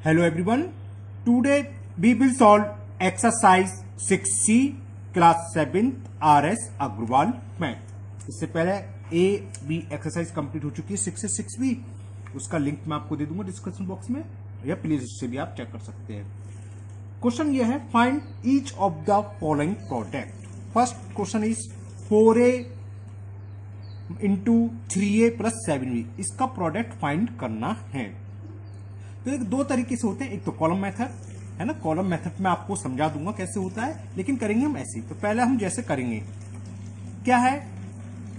Hello everyone. Today we will solve exercise 6C class 7th RS Agarwal math. इससे पहले A B exercise complete हो चुकी है 6 से 6B। उसका लिंक मैं आपको दे दूंगा डिस्क्रिप्शन बॉक्स में, या प्लीज उससे भी आप चेक कर सकते हैं। क्वेश्चन यह है, find each of the following product. First question is 4A into 3A plus 7B। इसका प्रोडक्ट फाइंड करना है। तो एक दो तरीके से होते हैं, एक तो कॉलम मेथड है ना। कॉलम मेथड में आपको समझा दूंगा कैसे होता है, लेकिन करेंगे हम ऐसे ही। तो पहले हम जैसे करेंगे, क्या है,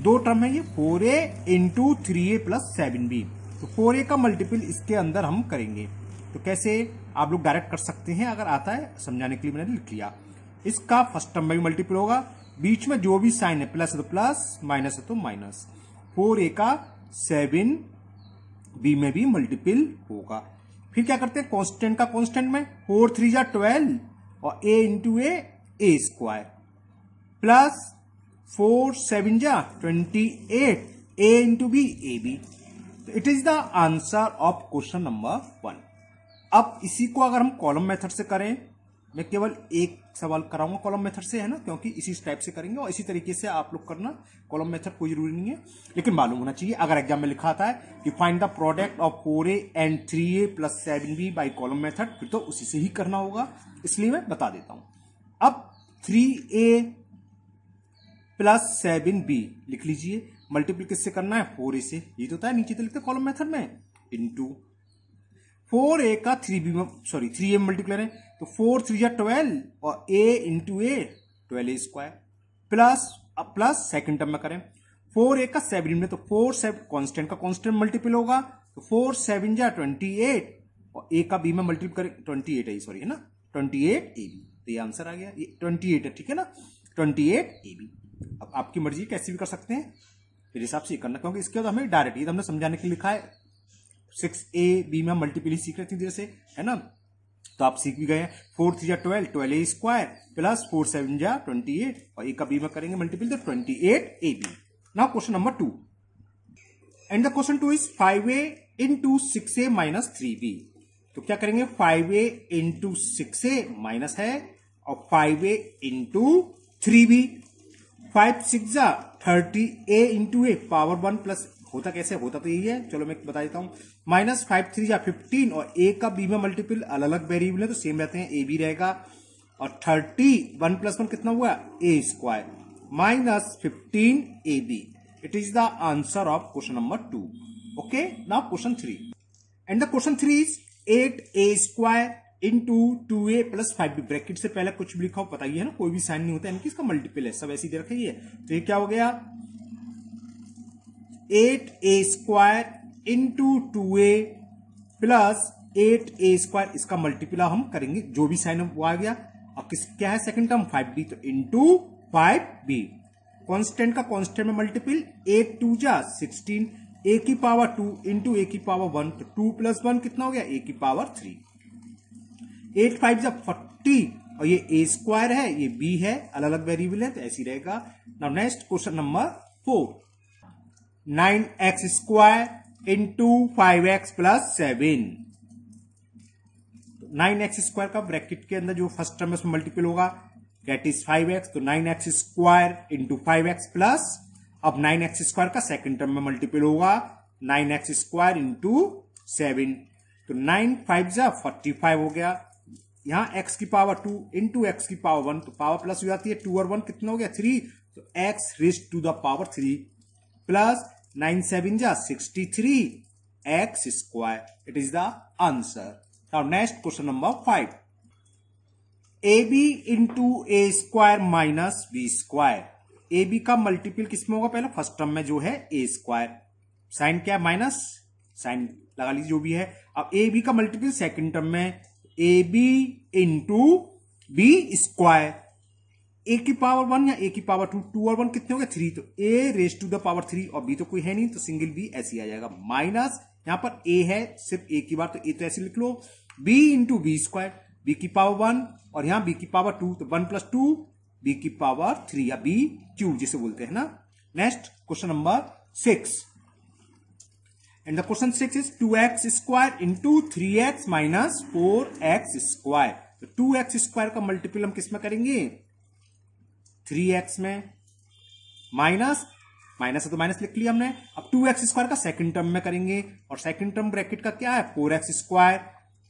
दो टर्म है ये 4A into 3A plus 7B। तो 4A का मल्टीपल इसके अंदर हम करेंगे। तो कैसे आप लोग डायरेक्ट कर सकते हैं, अगर आता है समझाने के लिए मैंने लिख लिया। इसका फर्स्ट टर्म में भी मल्टीपल होगा, बीच में जो भी साइन है प्लस है तो प्लस, माइनस है तो माइनस। 4A का 7B में भी मल्टीपल होगा। फिर क्या करते हैं, कांस्टेंट का कांस्टेंट में 4 3 जा 12 और a into a square plus 4 7 जा 28 a into b a b. It is the answer of question number 1। अब इसी को अगर हम कॉलम मेथड से करें, मैं केवल एक सवाल कराऊंगा कॉलम मेथड से, है ना, क्योंकि इसी टाइप से करेंगे और इसी तरीके से आप लोग करना। कॉलम मेथड कोई जरूरी नहीं है, लेकिन मालूम होना चाहिए। अगर एग्जाम में लिखा आता है कि find the product of 4A and 3A plus 7B by column method, फिर तो उसी से ही करना होगा, इसलिए मैं बता देता हूं। अब 3A प्लस 7B लिख लीजिए। मल्टीपल किससे करना है, 4A से। ये तो होता है, नीचे तो लिखते कॉलम मेथड में, इंटू 4A का 3A मल्टीप्लाई है, तो 4 3 जा 12 और a into A 12A square plus second term में करें 4A का 7 में, तो 4 7 कांस्टेंट का कांस्टेंट मल्टीपल होगा, तो 4 7 जा 28 और a का b में मल्टीपल करें 28 है, सॉरी है ना, 28AB। तो ये आंसर आ गया, ये 28 है, ठीक है ना, 28AB। अब आपकी मर्जी कैसे भी कर सकते हैं, मेरे हिसाब से ये करना, क्योंकि इसके बाद हमें डायरेक्ट, ये हमने समझाने के लिए लिखा है। 6AB में मल्टीपल ही सीख रहे थे धीरे से, है ना, तो आप सीख भी गए हैं। 4 3 जा 12 12A स्क्वायर प्लस 4 7 जा 28 और a का b में करेंगे मल्टीपल, तो 28AB। Now question number 2, and the question 2 is 5A into 6A minus 3B। तो क्या करेंगे, 5A इंटू 6A माइनस है और 5A इंटू 3B। 5 6 जा 30A इंटू ए पावर 1 प्लस, होता कैसे, होता तो यही है, चलो मैं बता देता हूं। माइनस 5 3 जा 15 और a का b में मल्टीपल अलग अलग वेरिएबल है तो सेम रहते हैं, a b रहेगा। और 31 प्लस 1 कितना हुआ, a square minus 15AB। It is the answer of question number 2। Okay, now question 3, and the question 3 is 8A square into 2A plus 5B। Bracket से पहले कुछ भी लिखा हो पता ही है ना, कोई भी साइन नहीं होता, यानी कि इसका मल्टीपल है, सब ऐसे ही दे रखा है। तो ये क्या हो गया, 8A square into 2A plus 8A square, इसका मल्टीपल हम करेंगे, जो भी साइन वो आ गया। अब क्या है सेकंड टर्म 5B, तो इंटू 5B। कांस्टेंट का कांस्टेंट में मल्टीपल, 8 2 जा 16 a की पावर 2 इंटू a की पावर 1, तो 2 प्लस 1 कितना हो गया, a की पावर 3। 8 5 जा 40 और ये a स्क्वायर है, ये b है, अलग अलग वेरिएबल है, तो ऐसे ही रहेगा। Now next question number 4, 9x square into 5x plus 7। 9x square का ब्रैकेट के अंदर जो फर्स्ट टर्म है उसमें मल्टीपल होगा, दैट इज 5x, तो 9x square into 5x plus, अब 9x स्क्वायर का सेकंड टर्म में मल्टीपल होगा 9x स्क्वायर इंटू 7, तो 9 5 जा 45 हो गया। यहां x की पावर 2 इंटू x की पावर 1, तो पावर प्लस हो जाती है, 2 और 1 कितना हो गया 3, तो x raised to the power 3 plus 9 7 जा 63 x square. It is the answer. Now next question number 5, AB into a square minus b square. AB का मल्टीपल किसमें होगा, पहले फर्स्ट टर्म में जो है a स्क्वायर, साइन क्या है माइनस, साइन लगा लीजिए जो भी है। अब AB का मल्टीपल सेकंड टर्म में AB into b square, a की पावर 1 या a की पावर 2, 2 और 1 कितने हो गए 3, तो a raise to the power 3 और b तो कोई है नहीं, तो सिंगल b ऐसे आ जाएगा। माइनस यहां पर a है सिर्फ a की बार, तो a तो ऐसे लिख लो, b into b square, b की पावर 1 और यहां b की पावर 2, तो 1 प्लस 2 b की पावर 3 या b क्यूब जिसे बोलते हैं ना। Next question number 6, and the question 6 is 2x square into 3x minus 4x square. तो 2x स्क्वायर का मल्टीपल हम किस में करेंगे? 3x में, माइनस माइनस है तो माइनस लिख लिया हमने। अब 2x स्क्वायर का सेकंड टर्म में करेंगे, और सेकंड टर्म ब्रैकेट का क्या है? 4x square.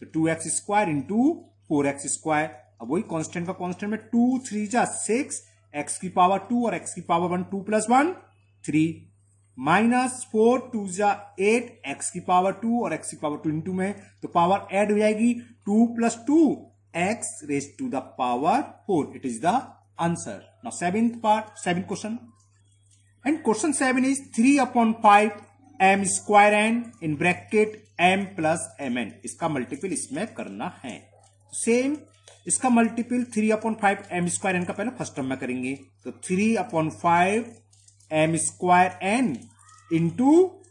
तो 2x square into 4x square. अब वही कांस्टेंट का कांस्टेंट में 2 3 जा 6, x की पावर 2 और x की पावर 1, 2 + 1 3, माइनस 4 2 जा 8, x की पावर 2 और x की पावर 2 इंटू में, तो पावर ऐड हो जाएगी 2 + 2 x raise to the power 4। It is the answer. Now seventh part, seventh question, and question 7 is 3/5 m square n in bracket m + mn। इसका multiple इसमें करना है। सेम इसका मल्टीपल 3/5 m स्क्वायर n का पहले first term में करेंगे, तो 3/5 m square n into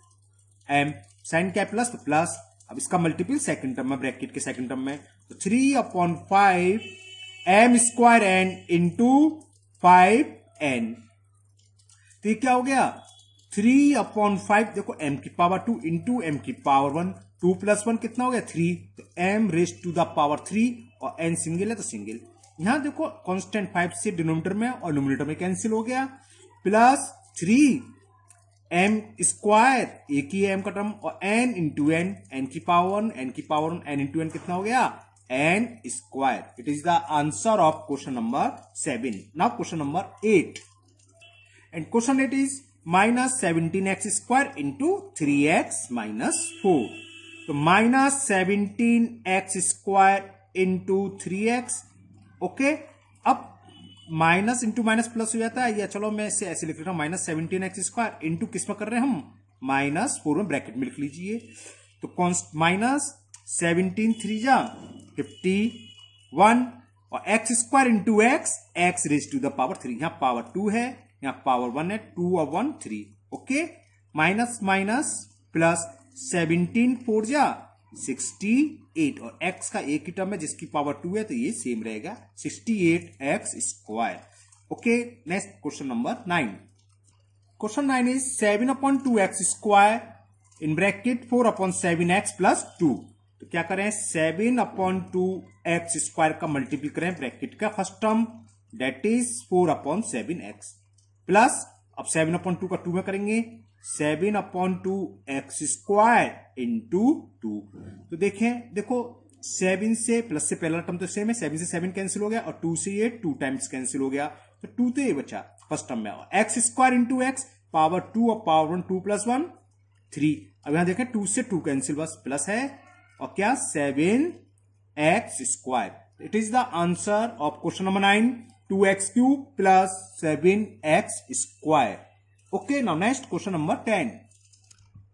m, sign क्या प्लस, तो प्लस। अब इसका मल्टीपल सेकंड टर्म में, ब्रैकेट के सेकंड टर्म में, तो 3/5 m square n into 5n। तो ये क्या हो गया? 3/5, देखो m की पावर 2 इंटू m की पावर 1, 2 + 1 कितना हो गया? 3, तो m raise to the power 3, और n सिंगल है तो सिंगल। यहां देखो कांस्टेंट 5 से डिनोमिनेटर में और न्यूमरेटर में कैंसिल हो गया, प्लस 3 m स्क्वायर, एक ही है m का टर्म, और n इंटू n की पावर 1, n की पावर 1, n इंटू n कितना हो गया? n square. It is the answer of question number 7। Now question number 8, and question 8 is minus 17x square into 3x minus 4। तो minus 17x square into 3x, okay. अब minus into minus plus हो जाता है, या चलो मैं इसे ऐसे लिख रहा हूं, माइनस 17x स्क्वायर इंटू किस में कर रहे हैं हम? -4 में ब्रैकेट में लिख लीजिए। तो माइनस 17 3 जा 51, और x square into x raise to the power 3। यहां पावर 2 है, यहां पावर 1 है, 2 और 1 3, ओके। माइनस माइनस प्लस 17 4 जा 68, और x का एक ही टर्म है जिसकी पावर 2 है, तो ये सेम रहेगा 68x square, okay. Next question number 9। Question 9 is 7/2x square in bracket 4/7x + 2। तो क्या करें? 7/2x स्क्वायर का मल्टीपल करें ब्रैकेट का first term, that is 4/7x, plus अब 7/2 का 2 में करेंगे, 7/2x स्क्वायर इंटू 2। तो देखें, देखो 7 से प्लस से पहला टर्म तो सेम है, 7 से 7 कैंसिल हो गया, और 2 से ये 2 टाइम्स कैंसिल हो गया, तो 2 तो ये बचा फर्स्ट टर्म में, और x square into x, power 2 और पावर 1, 2 + 1 3। अब यहां देखें 2 से 2 कैंसिल, बस प्लस है, और क्या? 7x square. It is the answer of question number 9, 2x³ + 7x square, okay. Now next question number 10,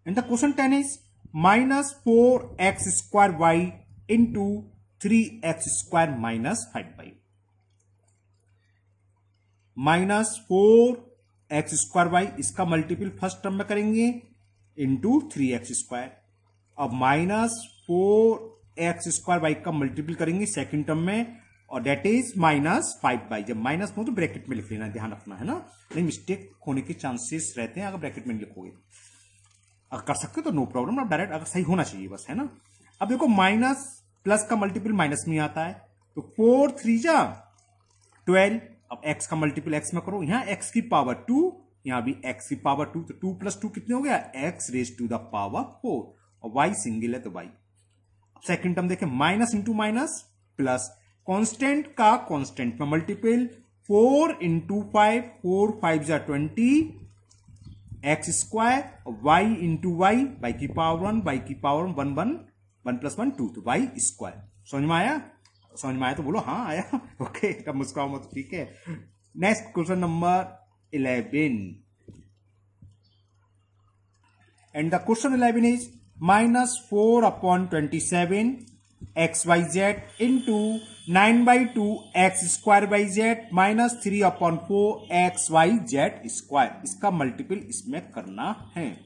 and the question 10 is -4x square y into 3x square -5y। -4x square y, इसका multiple first term में करेंगे into 3x square. अब -4x square y का multiple करेंगे second term में, और date is -5y। जब minus हो तो ब्रैकेट में लिख लेना, ध्यान रखना है ना, नहीं मिस्टेक होने के चांसेस रहते हैं अगर ब्रैकेट में लिखोगे। अगर कर सकते हो तो नो प्रॉब्लम, आप डायरेक्ट, अगर सही होना चाहिए बस, है ना। अब देखो माइनस प्लस का मल्टीपल माइनस में आता है, तो 4 3 जा 12। अब x का मल्टीपल x में करो, यहां x की पावर 2, यहां भी x की पावर 2, तो 2 + 2 कितने हो गया? x raise to the power 4, और y सिंगल है तो y। अब सेकंड टर्म देखें, minus into minus plus, constant का कांस्टेंट में मल्टीपल, 4 इंटू 5, 4 5 जा 20 x square, y into y की पावर 1, y की पावर 1 1 1 + 1 2, तो y स्क्वायर। समझ में आया? समझ में आया तो बोलो हाँ आया, ओके। तब मुस्कुराओ मत, ठीक है। Next question number 11, and the question 11 is -4/27 xyz into 9/2 x square by z minus 3/4 xyz square. इसका मल्टीपल इसमें करना है,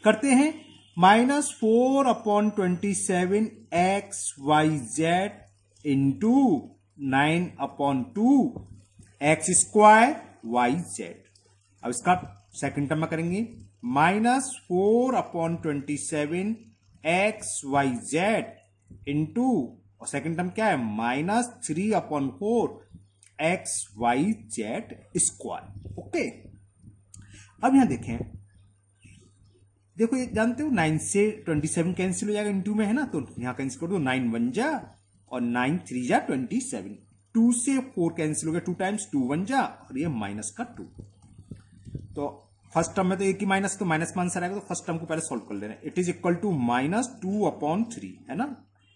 करते हैं। -4/27 xyz into 9/2 x square yz। अब इसका सेकंड टर्म में करेंगे, -4/27 XYZ इंटू, और सेकेंड टर्म क्या है, -3/4 XYZ स्क्वायर। ओके, अब यहां देखें, देखो ये जानते हो 9 से 27 कैंसिल हो जाएगा इंटू में, है ना, तो यहां कैंसिल कर दो, 9 1 जा और 9 3 जा 27। 2 से 4 कैंसिल हो गया, 2 टाइम्स 2 1 जा, और ये माइनस का 2। तो फर्स्ट टर्म में तो एक ही माइनस, तो माइनस में आंसर आएगा, तो फर्स्ट टर्म को पहले सोल्व कर लेना। इट इज इक्वल टू -2/3, है ना,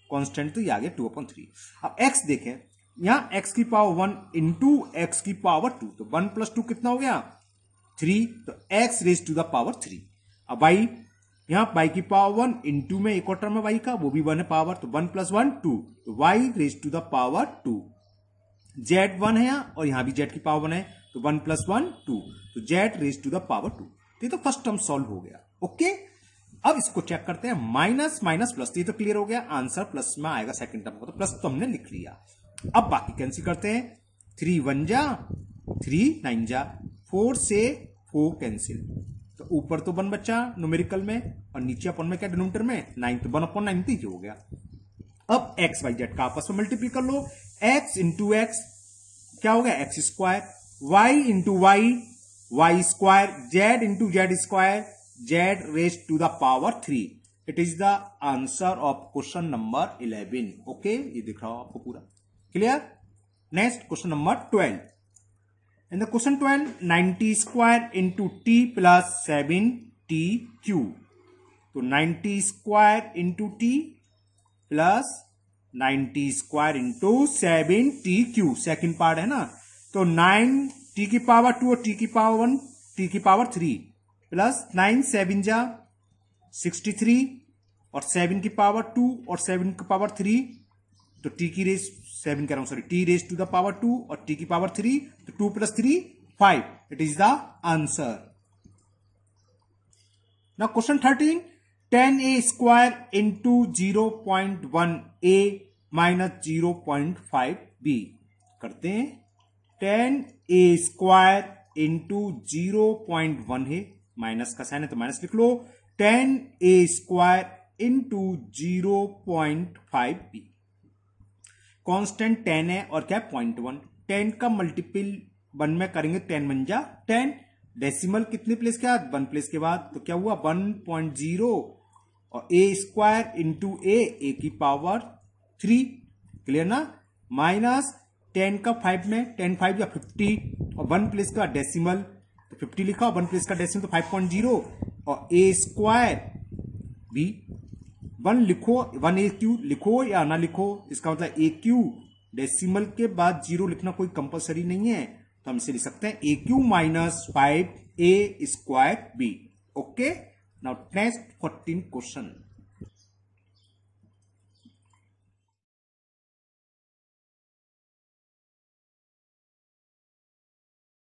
कांस्टेंट तो ये आ गया 2/3। अब x देखें, यहां x की पावर 1 इंटू x की पावर 2, तो 1 + 2 कितना हो गया 3, तो x raise to the power 3। अब y, यहां y की पावर 1 इंटू में एक और टर्म है y का, वो भी 1 है पावर, तो 1 + 1 2, तो y raise to the power 2। z 1 है यहां, और यहां भी z की पावर 1 है, तो 1 + 1 2, तो z raise to the power 2। तो ये तो फर्स्ट टर्म सॉल्व हो गया। ओके, अब इसको चेक करते हैं, माइनस माइनस प्लस, ये तो क्लियर हो गया, आंसर प्लस में आएगा सेकंड टर्म को, तो प्लस तो हमने लिख लिया। अब बाकी कैंसिल करते हैं, 3 1 जा, 3 9 जा, 4 से 4 कैंसिल, तो ऊपर तो 1 बचा न्यूमेरिकल में, और नीचे अपन में क्या डिनोमिनेटर में 9, तो 1/9 तो हो गया। अब एक्स वाई जेड का आपस में मल्टीप्लाई कर लो, x इंटू एक्स क्या हो गया x square, y into y y square, z into z square z raise to the power 3। It is the answer of question number 11। Okay, ये दिख रहा हो आपको पूरा clear. Next question number 12। In the question 12, 90 square into t plus 7t q, तो 90 square into t plus 90 square into 7t q, second part है ना, तो 9t की पावर 2 और t की पावर 1, t की पावर 3 प्लस 9 7 जा 63, और 7 की पावर 2 और 7 की पावर 3, तो t की रेज 7 कह रहा हूं sorry, t raise to the power 2 और t की पावर 3, तो 2 + 3 5। It is the answer. Now question 13, 10a square into 0.1a minus 0.5b करते हैं। 10a स्क्वायर इंटू 0.1 है, माइनस का साइन है तो माइनस लिख लो, 10a square into 0.5b। Constant 10 है और क्या 0.1, 10 का मल्टीपल 1 में करेंगे, 10 1 जा 10, डेसिमल कितने प्लेस के बाद 1 प्लेस के बाद, तो क्या हुआ 1.0, और a स्क्वायर इंटू a की पावर 3, क्लियर ना, माइनस 10 का 5 में, 10 5 या 50, और 1 प्लेस का डेसिमल तो 50 लिखा, 1 प्लेस का डेसिमल तो 5.0, और a स्क्वायर b 1 लिखो, 1a क्यू लिखो या ना लिखो, इसका मतलब a क्यू डेसिमल के बाद 0 लिखना कोई कंपलसरी नहीं है, तो हम इसे लिख सकते हैं a Q -5a square b। Okay, now next 14 question.